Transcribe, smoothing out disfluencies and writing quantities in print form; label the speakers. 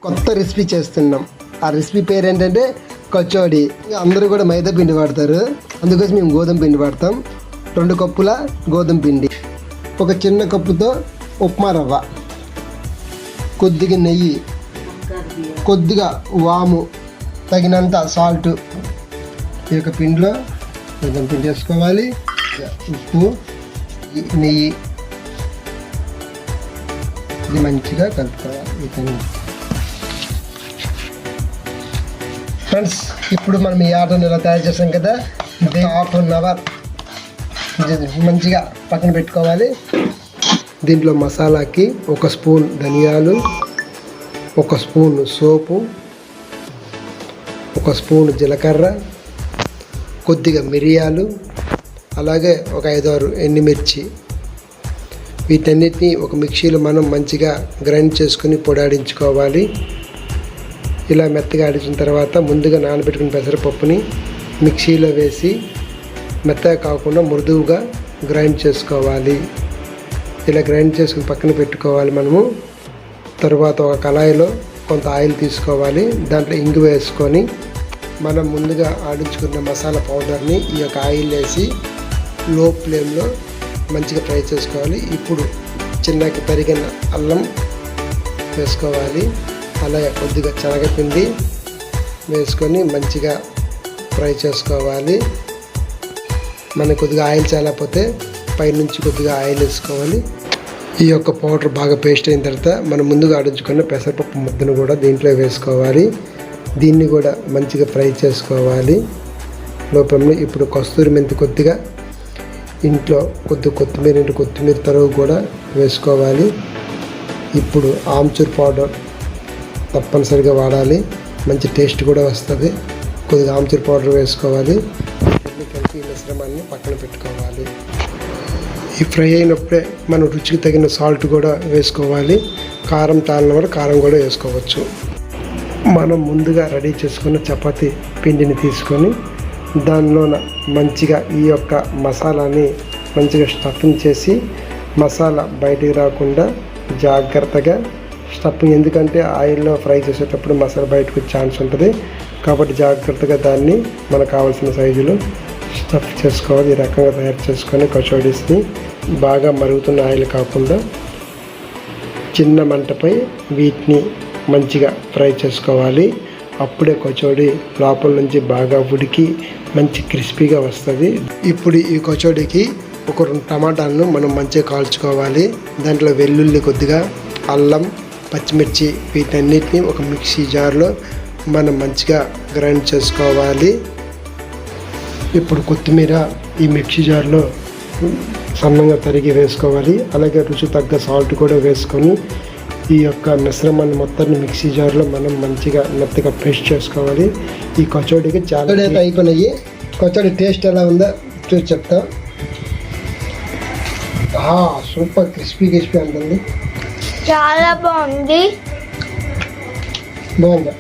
Speaker 1: కొత్త రెసిపీ చేస్తున్నాం. ఆ రెసిపీ పేరు ఏంటంటే కచోడి. అందరూ కూడా మైదా పిండి వాడతారు, అందుకోసం మేము గోధుమ పిండి వాడతాం. 2 కప్పుల గోధుమ పిండి, ఒక చిన్న కప్పుతో ఉప్మా రవ్వ, కొద్దిగా నెయ్యి, కొద్దిగా వాము, తగినంత సాల్ట్. ఈ యొక్క పిండిలో గోధుమ పిండి వేసుకోవాలి, ఉప్పు, నెయ్యి, ఇది మంచిగా కలుపుకోవాలి. ఫ్రెండ్స్, ఇప్పుడు మనం ఈ ఆటను ఇలా తయారు చేసాం కదా, ఇది 1/2 అవర్ మంచిగా పక్కన పెట్టుకోవాలి. దీంట్లో మసాలాకి 1 స్పూన్ ధనియాలు, 1 స్పూన్ సోపు, 1 స్పూన్ జీలకర్ర, కొద్దిగా మిరియాలు, అలాగే ఒక 5-6 ఎండుమిర్చి. వీటన్నిటిని ఒక మిక్సీలో మనం మంచిగా గ్రైండ్ చేసుకుని పొడాడించుకోవాలి. ఇలా మెత్తగా ఆడించిన తర్వాత ముందుగా నానబెట్టుకున్న పెసరపప్పుని మిక్సీలో వేసి మెత్తగా కాకుండా మృదువుగా గ్రైండ్ చేసుకోవాలి. ఇలా గ్రైండ్ చేసుకుని పక్కన పెట్టుకోవాలి. మనము తర్వాత ఒక కళాయిలో కొంత ఆయిల్ తీసుకోవాలి. దాంట్లో ఇంగు వేసుకొని మనం ముందుగా ఆడించుకున్న మసాలా పౌడర్ని ఈ యొక్క ఆయిల్ వేసి లో ఫ్లేమ్లో మంచిగా ఫ్రై చేసుకోవాలి. ఇప్పుడు చిన్నకి తరిగిన అల్లం వేసుకోవాలి. అలాగే కొద్దిగా శనగపిండి వేసుకొని మంచిగా ఫ్రై చేసుకోవాలి. మనకు కొద్దిగా ఆయిల్ చాలకపోతే పైనుంచి కొద్దిగా ఆయిల్ వేసుకోవాలి. ఈ యొక్క పౌడర్ బాగా పేస్ట్ అయిన తర్వాత మనం ముందుగా ఆడించుకున్న పెసరపప్పు ముద్దను కూడా దీంట్లో వేసుకోవాలి. దీన్ని కూడా మంచిగా ఫ్రై చేసుకోవాలి లోపల. ఇప్పుడు కస్తూరి మెంతి కొద్దిగా, ఇంట్లో కొత్తిమీర తరుగు కూడా వేసుకోవాలి. ఇప్పుడు ఆమ్చూర్ పౌడర్ తప్పనిసరిగా వాడాలి, మంచి టేస్ట్ కూడా వస్తుంది. కొద్దిగా ఆమ్చూర్ పౌడర్ వేసుకోవాలి. కలిపి ఈ మిశ్రమాన్ని పక్కన పెట్టుకోవాలి. ఈ ఫ్రై అయినప్పుడే మనం రుచికి తగిన సాల్ట్ కూడా వేసుకోవాలి. కారం చాలిన వరకు కారం కూడా వేసుకోవచ్చు. మనం ముందుగా రెడీ చేసుకున్న చపాతీ పిండిని తీసుకొని దానిలోన మంచిగా ఈ యొక్క మసాలాని మంచిగా స్టఫింగ్ చేసి, మసాలా బయటికి రాకుండా జాగ్రత్తగా స్టఫింగ్, ఎందుకంటే ఆయిల్లో ఫ్రై చేసేటప్పుడు మసాలా బయటకు ఛాన్స్ ఉంటుంది కాబట్టి జాగ్రత్తగా దాన్ని మనకు కావాల్సిన సైజులో స్టఫ్ చేసుకోవాలి. ఈ రకంగా తయారు చేసుకొని కచోడీస్ని బాగా మరుగుతున్న ఆయిల్ కాకుండా చిన్న మంటపై వీటిని మంచిగా ఫ్రై చేసుకోవాలి. అప్పుడే కచోడీ లోపల నుంచి బాగా ఉడికి మంచి క్రిస్పీగా వస్తుంది. ఇప్పుడు ఈ కచోడీకి ఒక 2 టమాటాలను మనం మంచిగా కాల్చుకోవాలి. దాంట్లో వెల్లుల్లి కొద్దిగా, అల్లం, పచ్చిమిర్చి వీటన్నిటిని ఒక మిక్సీ జార్లో మనం మంచిగా గ్రైండ్ చేసుకోవాలి. ఇప్పుడు కొత్తిమీర ఈ మిక్సీ జార్లో సన్నంగా తరిగి వేసుకోవాలి. అలాగే రుచి తగ్గ సాల్ట్ కూడా వేసుకొని ఈ యొక్క మిశ్రమాన్ని మొత్తాన్ని మిక్సీ జార్లో మనం మంచిగా మెత్తగా పేస్ట్ చేసుకోవాలి. ఈ కచోడీకి చాలా అయిపోయినాయి. కచోడీ టేస్ట్ ఎలా ఉందో చూసి చెప్తా. సూపర్ క్రిస్పీ ఉంటుంది,
Speaker 2: చాలా బాగుంది.
Speaker 1: బాగుందా?